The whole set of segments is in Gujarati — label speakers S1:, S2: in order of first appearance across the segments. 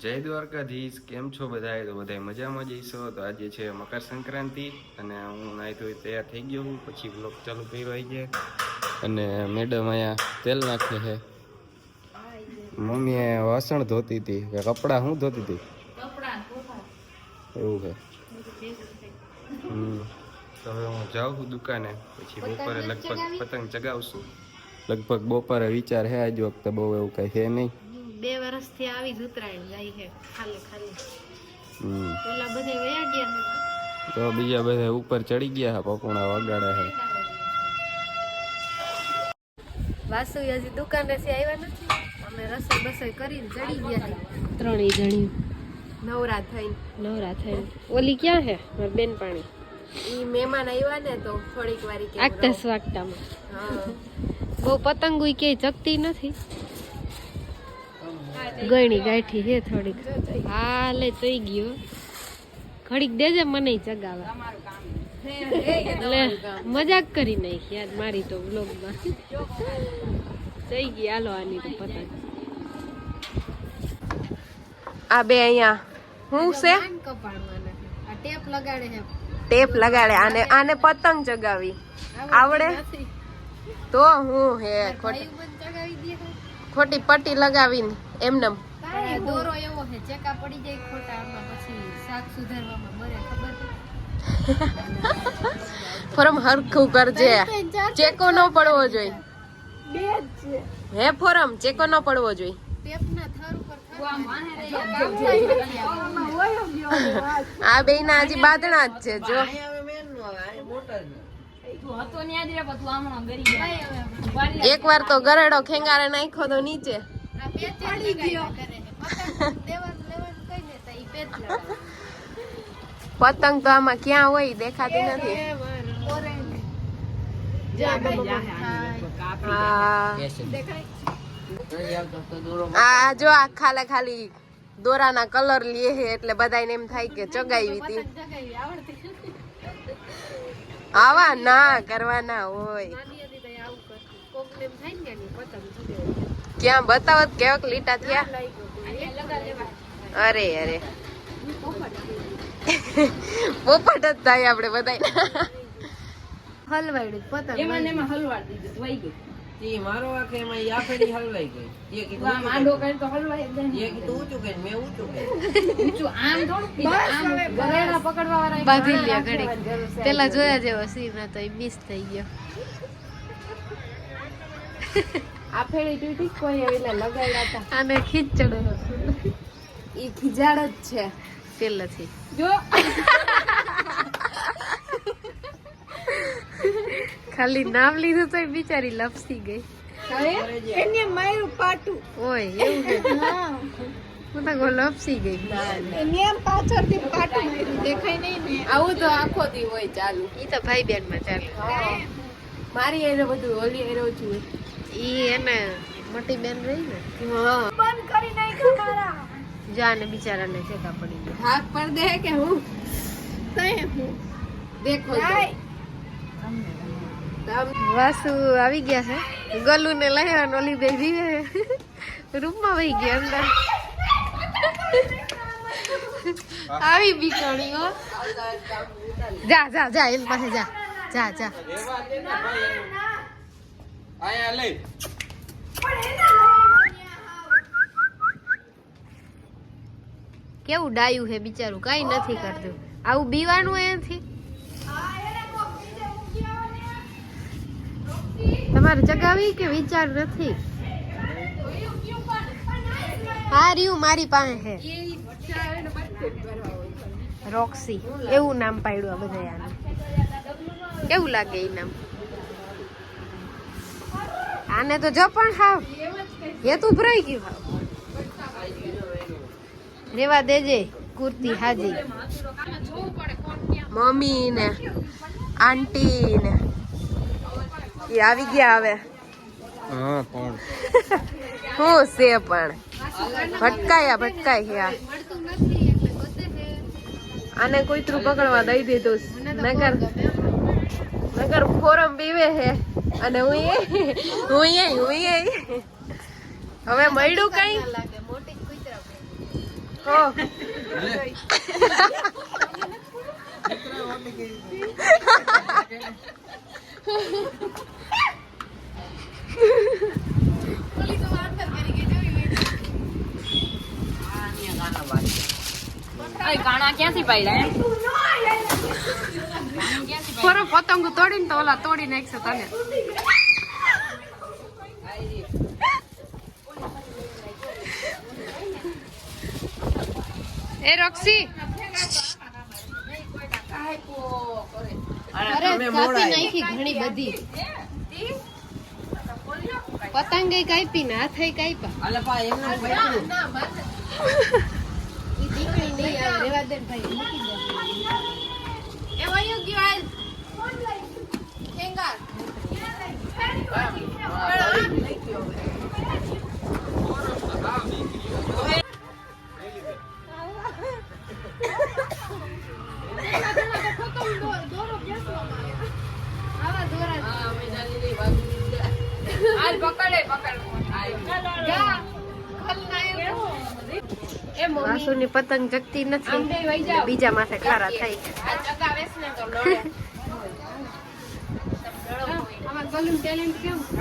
S1: જય દ્વારકાધીશ, કેમ છો બધાએ? તો બધાએ મજામાં જઈશો. તો આજે છે મકર સંક્રાંતિ અને હું નાહી ધોઈ તૈયાર થઈ ગયો હું. પછી બ્લોગ ચાલુ કર્યો આવી જાય અને મેડમ અહીંયા તેલ નાખે છે. મમ્મીએ વાસણ ધોતી હતી કે કપડાં શું ધોતી હતી? એવું છે. તો હવે હું જાઉં છું દુકાને, પછી બપોરે લગભગ પતંગ ચગાવશું. લગભગ બપોરે વિચાર છે આજ વખતે બહુ એવું કઈ છે નહીં.
S2: 2 વર્ષથી આવી જ ઉતરાયણ જાય છે ખાલી પેલા બધે વયા ગયા છે
S1: તો બીજા બધા ઉપર ચડી ગયા છે, પકોડા વગાડે છે.
S2: વાસુ હજી દુકાનેથી આવ્યા નથી. અમે રસોઈ બસોઈ કરીને ચડી ગયા છે 3 જણી નવરા થઈને. ઓલી ક્યાં છે મારી બેનપાણી? ઈ મહેમાન આવ્યા ને તો થોડીક વારી કે આગતા સ્વાગતામાં. હા બહુ પતંગુય કે ચકતી નથી. ગણી ગાંઠી હે થોડીક. હા લે થઈ ગયો. ઘડીક દેજે મને ચગાવા. લે મજાક કરી નાખી યાદ મારી તો વ્લોગમાં. થઈ ગઈ હાલો આની તો પતંગ.
S3: આ બે અહીંયા હું છે
S2: ટેપ લગાડે છે.
S3: ટેપ લગાડે. આને પતંગ ચગાવી આવડે તો હું હે ખોટી પટ્ટી લગાવીને એમને
S2: દોરો એવો છે ચેકા પડી જાય ખોટા આમાં પછી શાક સુધારવામાં મરે ખબર.
S3: ફોરમ હરખું કરજે. ચેકો ન પડવો જોઈએ. હે ફોરમ ચેકો ન પડવો જોઈએ.
S2: ટેપના થર ઉપર
S3: આ બે ના હજી બાદણા જ છે જો. એક વાર તો ગરેડો ખેંગારે નાખ્યો તો નીચે. પતંગ તો આમાં ક્યાં હોય દેખાતી નથી. આ જો આ ખાલી દોરાના કલર લે છે એટલે બધાને એમ થાય કે ચગાવી હતી. આવા ના કરવાના હોય. ક્યાં બતાવત કેવક લીટા થયા. અરે પોપટ જ થાય આપડે બધા.
S2: હલવાડ્યું પતંગ
S4: એમાં હલવાડી દીધું વઈ ગઈ. ઈ મારો આખે એમાં યાફેડી હલવાઈ ગઈ. એ કીધું આમ આડો કરી તો હલવાઈ જાય. એ કીધું ઊંચું કરી મેં ઊંચું કરી. ઊંચું આમ થોડું આમ ગરેડા પકડવા વાળા
S2: બાંધી લે ઘડી. પેલા જોયા જેવો સીન હતો એ મિસ થઈ ગયો.
S3: આ ફેરી તૂટી કોઈ એવી લગાડ્યા હતા.
S2: આને ખીચડો
S3: ઈ ખીજાડ જ છે
S2: પેલાથી
S3: જો.
S2: ખાલી નામ લીધું તો બિચારી લપસી ગઈ.
S3: એને મારું પાટું
S2: ઓય એવું છે. હું તો લપસી ગઈ.
S3: એને પાછળથી પાટું માર્યું દેખાય નહીં ને. આવું તો આખો દી હોય ચાલુ.
S2: ઈ તો ભાઈ બેન માં ચાલે.
S3: મારી એને બધું હોલી એરો છું.
S2: ઈ એને મોટી બેન રહી ને.
S3: હા બંધ કરી નાખ્યો મારા.
S2: જાને બિચારાને ચેકા પડી ગયા.
S3: હાથ પર દે કે હું દેખો
S2: વાસુ આવી ગયા છે. ગલુ ને લહેવાનું ઓલી બે જીવે રૂમમાં વહી ગયા અંદર. આવી બીકણી હો. જા એમ પાસે જા.
S1: આયા લે.
S2: કેવું ડાયું હે બિચારું, કઈ નથી કરતું. આવું બીવાનું એથી. તમારે ચગાવી કે વિચાર નથી? હાર્યું મારી પાસે છે રોક્સી એવું નામ પાડ્યું આ બધા. આને કેવું લાગે એ નામ? આને તો જો પણ હાવ એ તું ભરાઈ ગયું. હાવ રેવા દેજે. કુર્તી હાજી.
S3: મમ્મી ને આંટી ને એ આવી ગયા હવે.
S1: હા પણ
S3: હું છે પણ ભટકાય. આને કોઈતરું પકડવા દઈ દીધું. નગર ફોરમ પીવે છે અને હું હવે મળ્યું કઈ ઓહ.
S2: કાણા ક્યાંથી પાડ્યા
S3: ફરો પતંગ તોડીને તો ઓલા તોડી નાખશે તને. એ રોક્સી
S2: અરે કાપી નાખી ઘણી બધી પતંગ કાપી ને હાથે કાપ્યા
S4: અલે પા એમને બેઠું
S2: ઈ દીકરી નહીં આવે રેવા દે ને ભાઈ મૂકી દે એ વયો ગયો હાલ ખેંગાર વાસુની પતંગ જગતી નથી બીજા માથે ખારા થાય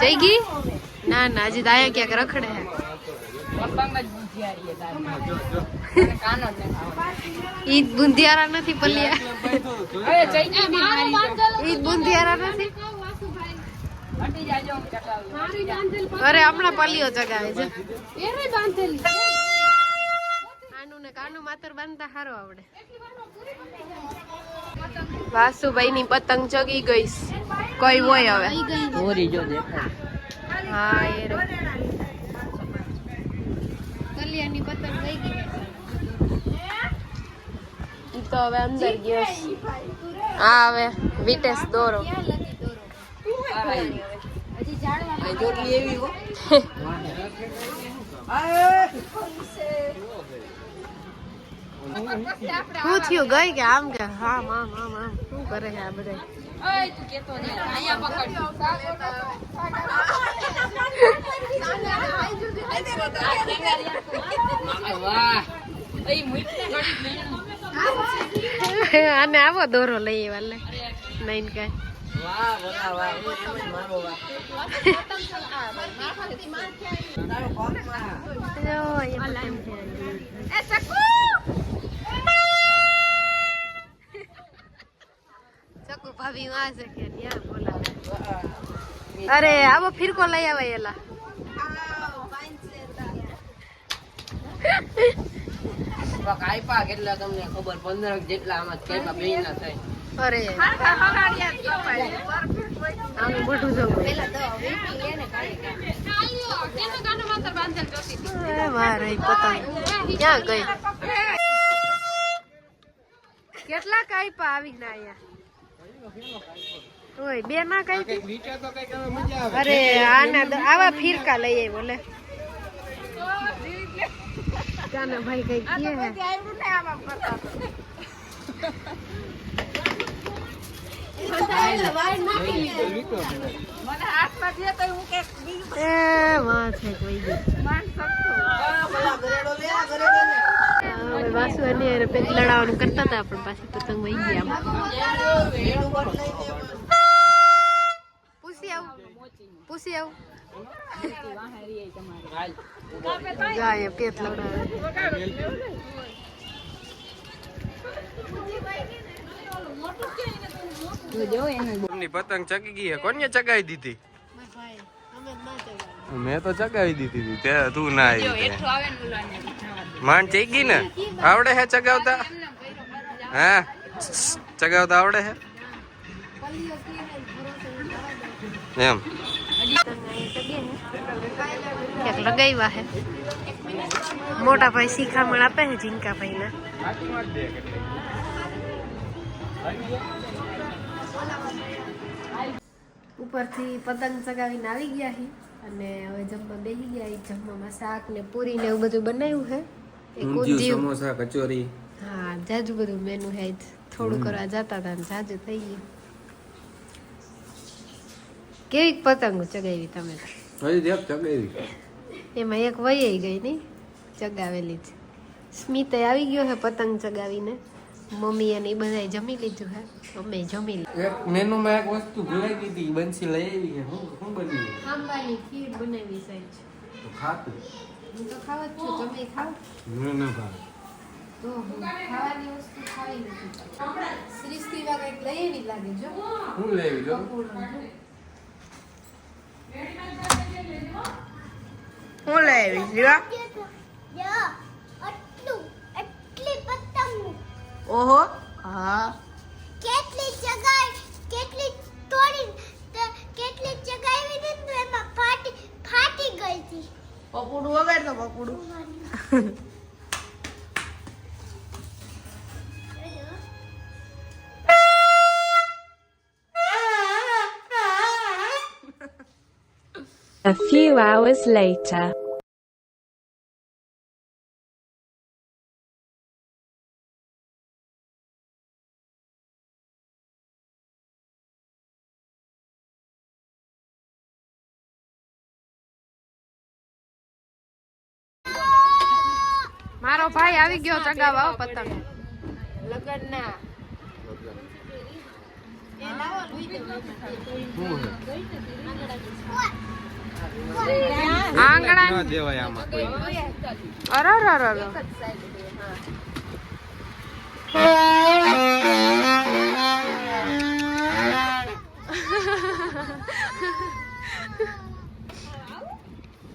S2: જઈ ગઈ ના ના હજી દાયા ક્યાંક રખડે ઈદ બુંદિયારા નથી પલિયા ઈદ બુંદિયારા નથી અરે હમણાં પલિયો ચગાવે છે આનું ને કાનું માતર બાંધતા સારો આવડે વાસુભાઈ ની પતંગ ચગી ગઈ કોઈ હોય હવે
S4: ઓરી જો દેખાય
S2: હા એ કલ્યાણની પતંગ ગઈ ગઈ ઈ તો હવે અંદર ગયો હા હવે વિટેશ દોરો
S4: જોટલી એવી હો
S2: શું થયું ગઈ કે આમ કે હા આમ આમ આમ શું કરે છે આ બધા અને આવો દોરો લઈએ વાલે નહીં કઈ
S4: વાહ વાહ વાહ એમ જ મારો વાહ તારો કોકમાં
S2: ચકુ ભાભી વાં છે કે ત્યાં બોલાવે અરે આવો ફિરકો લઈ આવે એલા
S4: કાયપા કેટલા તમને ખબર 15 જેટલા આમાં કાયપા બે ના થાય
S2: અરે આનું મોટું જવું મારે પતંગ ક્યાં ગઈ કેટલા કાયપા આવી ના અહીંયા ઓય બે ના કાપી અરે આના આવા ફિરકા લઈએ બોલે જાને ભાઈ કઈ કે વાસુ અને લડાવવાનું કરતા હતા પણ પાછી પતંગ વહી ગયા પૂછી આવું જાય પેટ
S1: લડાવે પતંગ ચગી ગઈ કોને ચગાવી દીધી મેં તો ચગાવી દીધી હતી તે તું ના આવી માંડ ચઈ ગઈ ને આવડે હે ચગાવતા હા ચગાવતા આવડે હે એમ
S2: ક્યાંક લગાવ્યા હે મોટા ભાઈ શિખામણ આપે છે જીનકા ભાઈ ના ઉપરથી પતંગ ચગાવીને આવી ગયા હી અને હવે જમવા બેસી ગયા જમવામાં શાક ને પૂરી ને એવું બધું બનાવ્યું છે
S1: સમોસા કચોરી
S2: હા જાજુ બધું મેનુ હે થોડું કરવા જતા હતા ને જાજુ થઈ ગયું કેવી પતંગ ચગાવી તમે
S1: હજી દેખ ચગાવી
S2: એમાં એક વહી ગઈ ની ચગાવેલી જ સ્મિતે આવી ગયો હે પતંગ ચગાવીને. મમ્મી અને બધાય જમી લીધું હે. અમે જમી લીધું.
S1: એક મેનુમાં એક વસ્તુ ભૂલાઈ ગઈ હતી, બંસી લઈ આવી છે. હું બની
S2: આંબાની ખીર બનાવી સાહેબ.
S1: તો ખાતું
S2: હું તો ખાવ જ છું. તમે ખાવ
S1: ન ભાવે.
S2: તો હું ખાવાની વસ્તુ ખાવી નથી. શ્રી કંઈક લઈ એવી લાગે જો.
S1: હું લઈ આવી જો.
S3: હું લઈ આવી જીવા. ઓહો હા
S5: કેટલી તોડી કેટલી ચગાવી દીધું એમાં ફાટી ગઈ હતી.
S3: પપુડું વગાડ તો પપુડું.
S6: A few hours later.
S2: મારો ભાઈ આવી ગયો ચગાવવા પતંગ લગન ના. આંગણા
S1: ન દેવાય આમાં કોઈ.
S2: અરર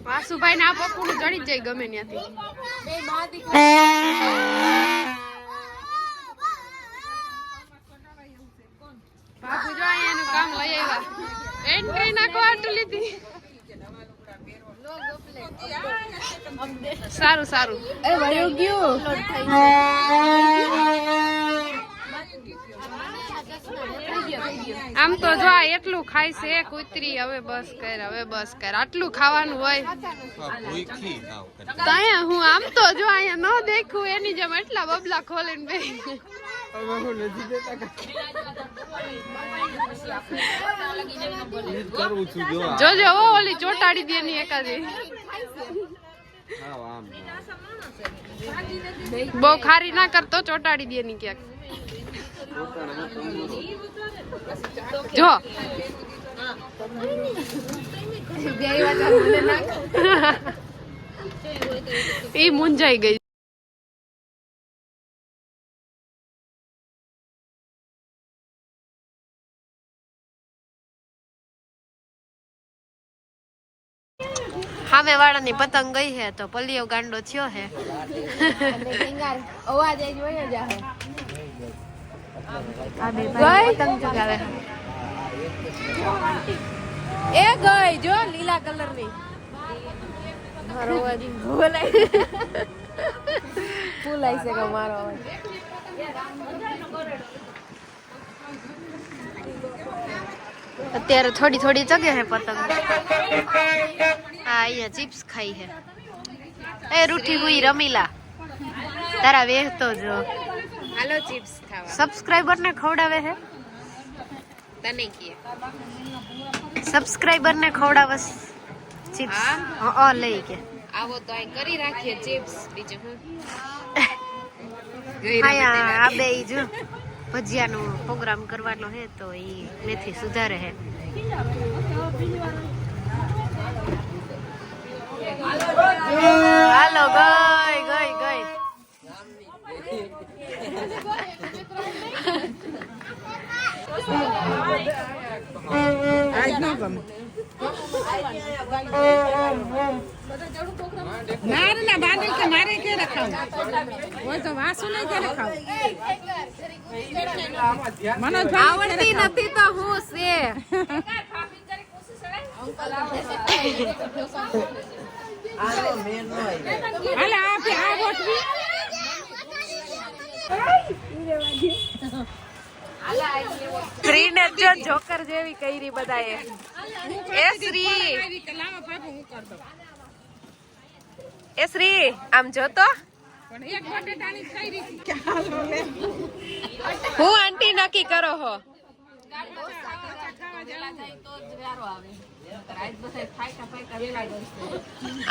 S2: વાસુભાઈ ના પપ્પુનું ચડી જાય ગમે ત્યાંથી. બાપુ જો એનું કામ લઈ આવ્યા. એન્ટ્રી નાખવા આટલી લીધી. સારું સારું. એ વળ્યું ગયું. આમ તો જો આ એટલું ખાય છે કુતરી. હવે બસ કર આટલું ખાવાનું હોય. ત્યાં હું આમ તો જો અહીંયા ન દેખું એની જેમ એટલા બબલા ખોલીને બેસી. જોજો ઓલી ચોટાડી દે ની એકાદી. બહુ ખારી ના કરતો ચોટાડી દે ની ક્યાંક. જો ઈ મુંજાઈ ગઈ. સામે વાળાની પતંગ ગઈ છે તો પલ્લીઓ ગાંડો થયો છે. અવાજ આવી હોય જ આ બે ભાઈ પતંગ ચગાવે. એ ગઈ જો લીલા કલર ની. મારો અવાજ ફૂલાઈ છે કે મારો અવાજ. અત્યારે થોડી થોડી ચગે છે પતંગ. હા અહીંયા ચિપ્સ ખાઈ છે. એ રૂઠી હુઈ રમીલા તારા વેહતો જો. હાલો ચિપ્સ ખાવા. સબસ્ક્રાઇબર ને ખવડાવે છે. તને કે સબસ્ક્રાઇબર ને ખવડાવસ ચિપ્સ. હા લઈ કે આવો તો આ કરી રાખીએ ચિપ્સ. બીજું હું આયા આ બે જો ભજીયાનો પ્રોગ્રામ કરવાનો હે તો ઈ મેથી સુધારે હે. હાલો ગઈ
S3: આજ ન ગમે. ના બાંધેલ કે મારે કે રખાવ હોય તો વાસુ નહીં કે રખાવ.
S2: આવડતી નથી તો હું છે.
S3: હાલે આપે આ ગોઠવી.
S2: શ્રીને જો જોકર જેવી કઈરી બધાએ. એ શ્રી આમ જોતો હું આંટી નક્કી કરો હો.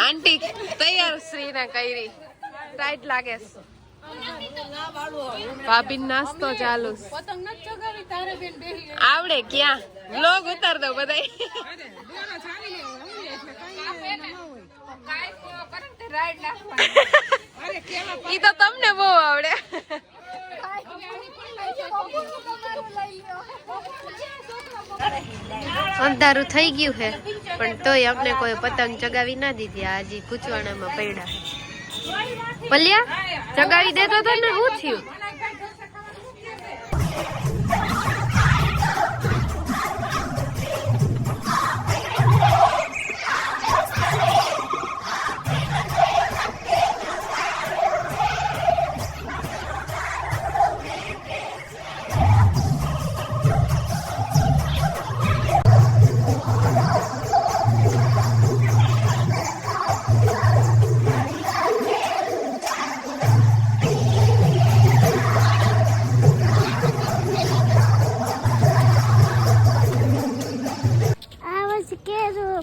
S2: આંટી તૈયાર શ્રી ના કઈરી.
S3: ટાઈટ લાગે છે. ભાભી નાસ્તો ચાલુ છે. આવડે ક્યાં વ્લોગ ઉતાર દો બધા. ઈ તો તમને બહુ આવડે.
S2: અંધારું થઈ ગયું છે પણ તોય અમને કોઈ પતંગ ચગાવી ના દીધી. આ હજી કુચવાણામાં પડ્યા. પલ્યા ચગાવી દેતો તો ને શું થયું?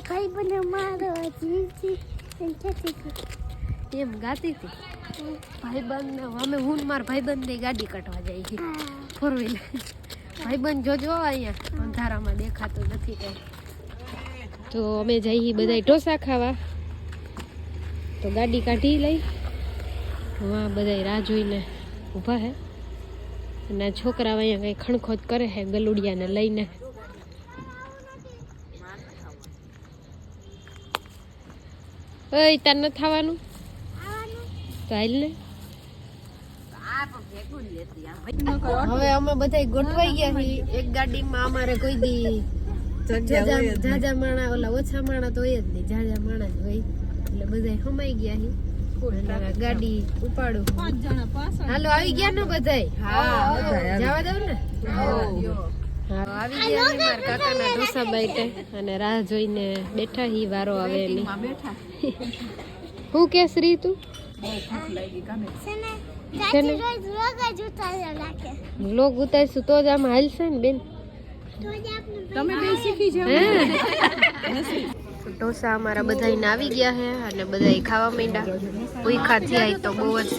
S5: ભાઈ બને મારો જીજી
S2: એમ ગાતી હતી. ભાઈબંધ અમે હું માર ભાઈબંધ ની ગાડી કાઢવા જાય છે 4 વ્હીલર. ભાઈબંધ જોજો અહીંયા અંધારામાં દેખાતો નથી કઈ. તો અમે જઈએ બધા ઢોસા ખાવા. તો ગાડી કાઢી લઈ. હા બધા રાહ જોઈને ઊભા હે અને છોકરા અહીંયા કઈ ખણખોદ કરે હે ગલુડિયાને લઈને. ઓય તાર ન થવાનું તો હાલ ને. હવે અમે બધા ગોઠવાઈ ગયા છીએ એક ગાડીમાં. અમારે કોઈ દી જાજા માણા ઓલા ઓછા માણા તો હોય જ નહીં, જાજા માણા જ હોય એટલે બધા સમાઈ ગયા છીએ. ગાડી ઉપાડું. હાલો આવી ગયા ને બધા? જવા દઉં ને? આવી ગયા મારા કાકાના ઢોસા બાઈટે અને રાહ જોઈને બેઠા હી વારો આવે એની. હું કે શ્રી તું વ્લોગ ઉતારશું તો જ આમ હાલશે ને બેન.
S3: તમે બે શીખી જાવ.
S2: ઢોસા અમારા બધાને આવી ગયા છે અને બધા ખાવા માંડ્યા. ભૂખા થયા તો બહુ જ.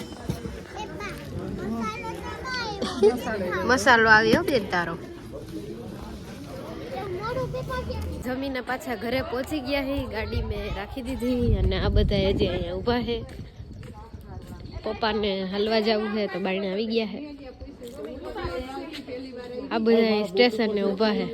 S2: મસાલો આવ્યો બેન તારો. જમીને પાછા ઘરે પહોંચી ગયા છે. ગાડી મેં રાખી દીધી અને આ બધા હજી અહીંયા ઊભા છે. પપ્પાને હલવા જવું છે તો બાઈને આવી ગયા છે. આ બધા સ્ટેશને ઊભા છે.